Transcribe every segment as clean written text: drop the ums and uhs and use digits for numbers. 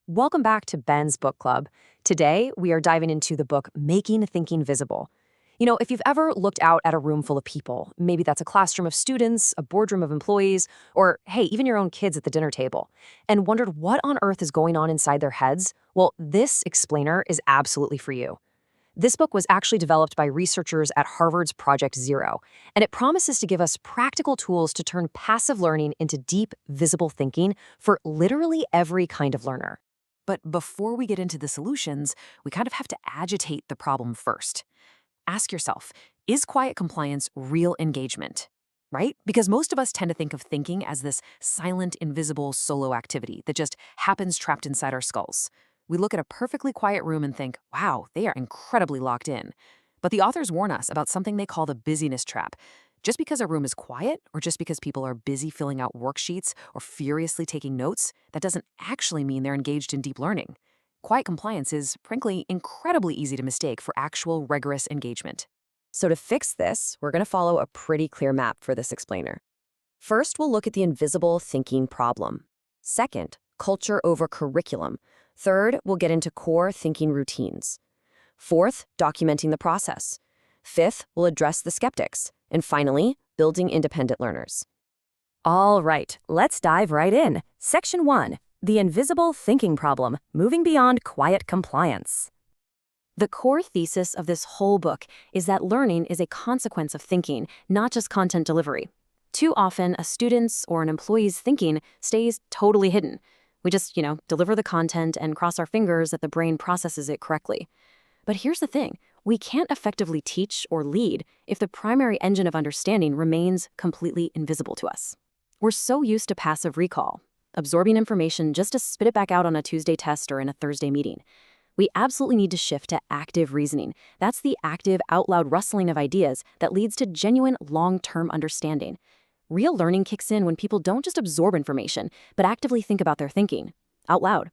Welcome back to Ben's Book Club. Today, we are diving into the book Making Thinking Visible. If you've ever looked out at a room full of people, maybe that's a classroom of students, a boardroom of employees, or hey, even your own kids at the dinner table, and wondered what on earth is going on inside their heads, well, this explainer is absolutely for you. This book was actually developed by researchers at Harvard's Project Zero, and it promises to give us practical tools to turn passive learning into deep, visible thinking for literally every kind of learner. But before we get into the solutions, we kind of have to agitate the problem first. Ask yourself, is quiet compliance real engagement? Right? Because most of us tend to think of thinking as this silent, invisible solo activity that just happens trapped inside our skulls. We look at a perfectly quiet room and think, wow, they are incredibly locked in. But the authors warn us about something they call the busyness trap. Just because a room is quiet, or just because people are busy filling out worksheets or furiously taking notes, that doesn't actually mean they're engaged in deep learning. Quiet compliance is, frankly, incredibly easy to mistake for actual rigorous engagement. So to fix this, we're going to follow a pretty clear map for this explainer. First, we'll look at the invisible thinking problem. Second, culture over curriculum. Third, we'll get into core thinking routines. Fourth, documenting the process. Fifth, we'll address the skeptics. And finally, building independent learners. All right, let's dive right in. Section 1, the invisible thinking problem, moving beyond quiet compliance. The core thesis of this whole book is that learning is a consequence of thinking, not just content delivery. Too often, a student's or an employee's thinking stays totally hidden. We just, deliver the content and cross our fingers that the brain processes it correctly. But here's the thing. We can't effectively teach or lead if the primary engine of understanding remains completely invisible to us. We're so used to passive recall, absorbing information just to spit it back out on a Tuesday test or in a Thursday meeting. We absolutely need to shift to active reasoning. That's the active, out-loud rustling of ideas that leads to genuine, long-term understanding. Real learning kicks in when people don't just absorb information, but actively think about their thinking, out loud.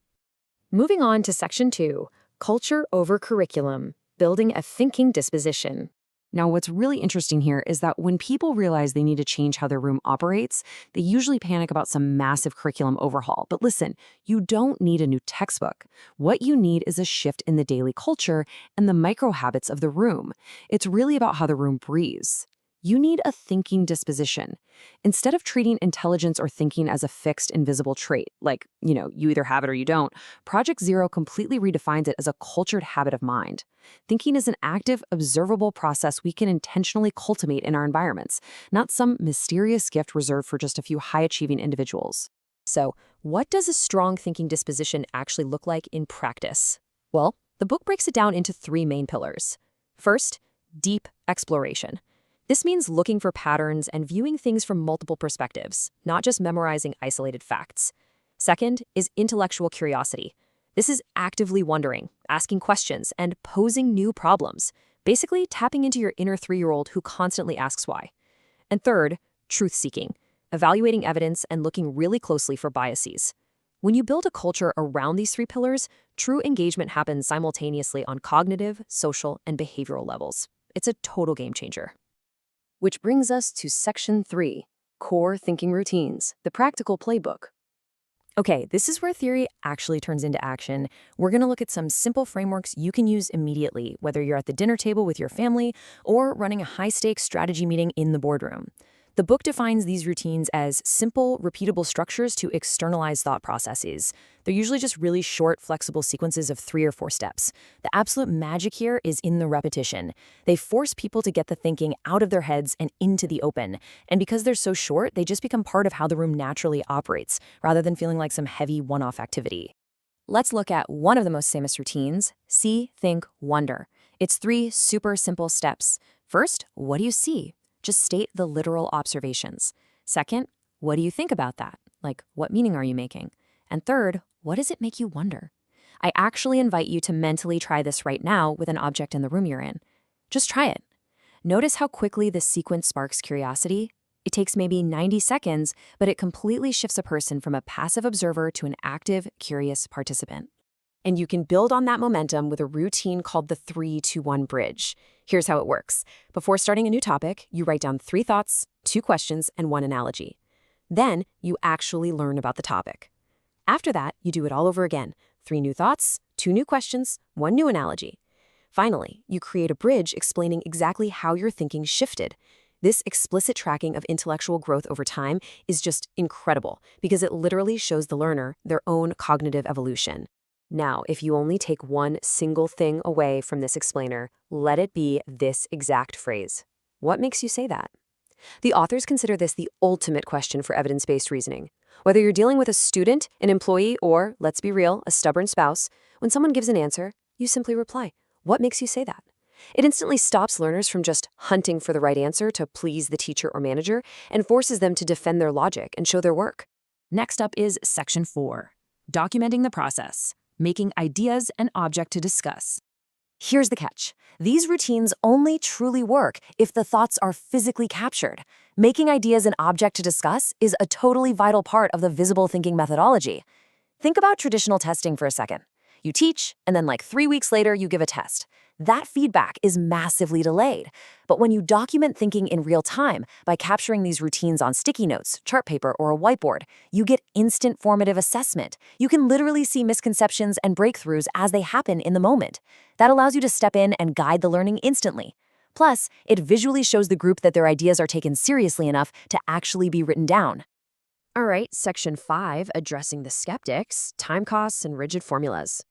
Moving on to Section 2, Culture over Curriculum, Building a Thinking Disposition. Now, what's really interesting here is that when people realize they need to change how their room operates, they usually panic about some massive curriculum overhaul. But listen, you don't need a new textbook. What you need is a shift in the daily culture and the micro habits of the room. It's really about how the room breathes. You need a thinking disposition. Instead of treating intelligence or thinking as a fixed, invisible trait, like, you either have it or you don't, Project Zero completely redefines it as a cultured habit of mind. Thinking is an active, observable process we can intentionally cultivate in our environments, not some mysterious gift reserved for just a few high-achieving individuals. So, what does a strong thinking disposition actually look like in practice? Well, the book breaks it down into 3 main pillars. First, deep exploration. This means looking for patterns and viewing things from multiple perspectives, not just memorizing isolated facts. Second is intellectual curiosity. This is actively wondering, asking questions, and posing new problems, basically tapping into your inner 3-year-old who constantly asks why. And third, truth-seeking, evaluating evidence and looking really closely for biases. When you build a culture around these 3 pillars, true engagement happens simultaneously on cognitive, social, and behavioral levels. It's a total game changer. Which brings us to Section 3, Core Thinking Routines, the Practical Playbook. Okay, this is where theory actually turns into action. We're going to look at some simple frameworks you can use immediately, whether you're at the dinner table with your family or running a high-stakes strategy meeting in the boardroom. The book defines these routines as simple, repeatable structures to externalize thought processes. They're usually just really short, flexible sequences of 3 or 4 steps. The absolute magic here is in the repetition. They force people to get the thinking out of their heads and into the open. And because they're so short, they just become part of how the room naturally operates, rather than feeling like some heavy one-off activity. Let's look at one of the most famous routines, see, think, wonder. It's 3 super simple steps. First, what do you see? Just state the literal observations. Second, what do you think about that? Like, what meaning are you making? And third, what does it make you wonder? I actually invite you to mentally try this right now with an object in the room you're in. Just try it. Notice how quickly the sequence sparks curiosity. It takes maybe 90 seconds, but it completely shifts a person from a passive observer to an active, curious participant. And you can build on that momentum with a routine called the 3-2-1 bridge. Here's how it works. Before starting a new topic, you write down 3 thoughts, 2 questions, and 1 analogy. Then, you actually learn about the topic. After that, you do it all over again. 3 new thoughts, 2 new questions, 1 new analogy. Finally, you create a bridge explaining exactly how your thinking shifted. This explicit tracking of intellectual growth over time is just incredible because it literally shows the learner their own cognitive evolution. Now, if you only take one single thing away from this explainer, let it be this exact phrase. What makes you say that? The authors consider this the ultimate question for evidence-based reasoning. Whether you're dealing with a student, an employee, or, let's be real, a stubborn spouse, when someone gives an answer, you simply reply, "What makes you say that?" It instantly stops learners from just hunting for the right answer to please the teacher or manager and forces them to defend their logic and show their work. Next up is Section 4, documenting the process, making ideas an object to discuss. Here's the catch. These routines only truly work if the thoughts are physically captured. Making ideas an object to discuss is a totally vital part of the visible thinking methodology. Think about traditional testing for a second. You teach, and then like 3 weeks later, you give a test. That feedback is massively delayed. But when you document thinking in real time by capturing these routines on sticky notes, chart paper, or a whiteboard, you get instant formative assessment. You can literally see misconceptions and breakthroughs as they happen in the moment. That allows you to step in and guide the learning instantly. Plus, it visually shows the group that their ideas are taken seriously enough to actually be written down. All right, Section 5, addressing the skeptics, time costs, and rigid formulas.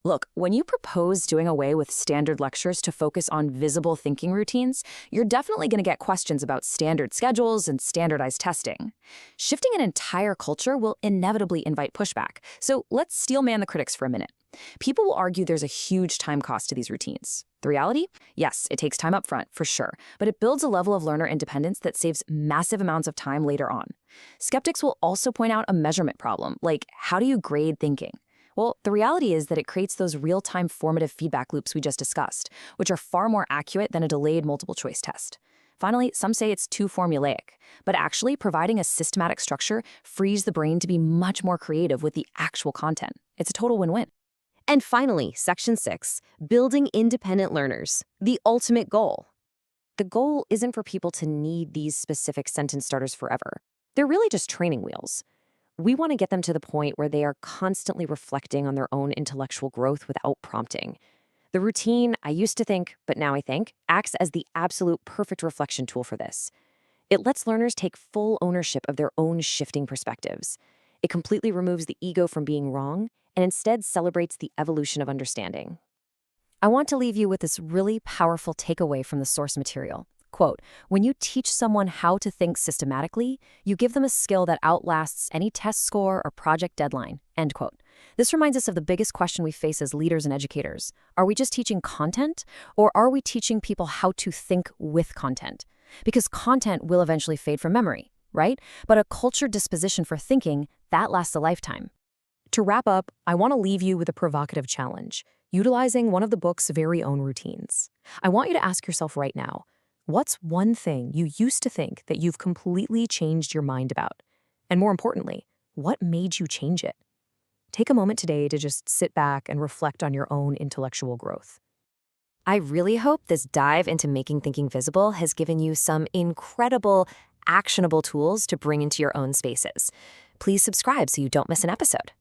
Look, when you propose doing away with standard lectures to focus on visible thinking routines, you're definitely going to get questions about standard schedules and standardized testing. Shifting an entire culture will inevitably invite pushback, so let's steelman the critics for a minute. People will argue there's a huge time cost to these routines. The reality? Yes, it takes time up front, for sure, but it builds a level of learner independence that saves massive amounts of time later on. Skeptics will also point out a measurement problem, like how do you grade thinking? Well, the reality is that it creates those real-time formative feedback loops we just discussed, which are far more accurate than a delayed multiple-choice test. Finally, some say it's too formulaic, but actually providing a systematic structure frees the brain to be much more creative with the actual content. It's a total win-win. And finally, Section 6, building independent learners, the ultimate goal. The goal isn't for people to need these specific sentence starters forever. They're really just training wheels. We want to get them to the point where they are constantly reflecting on their own intellectual growth without prompting. The routine, I used to think, but now I think, acts as the absolute perfect reflection tool for this. It lets learners take full ownership of their own shifting perspectives. It completely removes the ego from being wrong and instead celebrates the evolution of understanding. I want to leave you with this really powerful takeaway from the source material. Quote, when you teach someone how to think systematically, you give them a skill that outlasts any test score or project deadline, end quote. This reminds us of the biggest question we face as leaders and educators. Are we just teaching content, or are we teaching people how to think with content? Because content will eventually fade from memory, right? But a cultured disposition for thinking, that lasts a lifetime. To wrap up, I want to leave you with a provocative challenge, utilizing one of the book's very own routines. I want you to ask yourself right now, what's one thing you used to think that you've completely changed your mind about? And more importantly, what made you change it? Take a moment today to just sit back and reflect on your own intellectual growth. I really hope this dive into making thinking visible has given you some incredible, actionable tools to bring into your own spaces. Please subscribe so you don't miss an episode.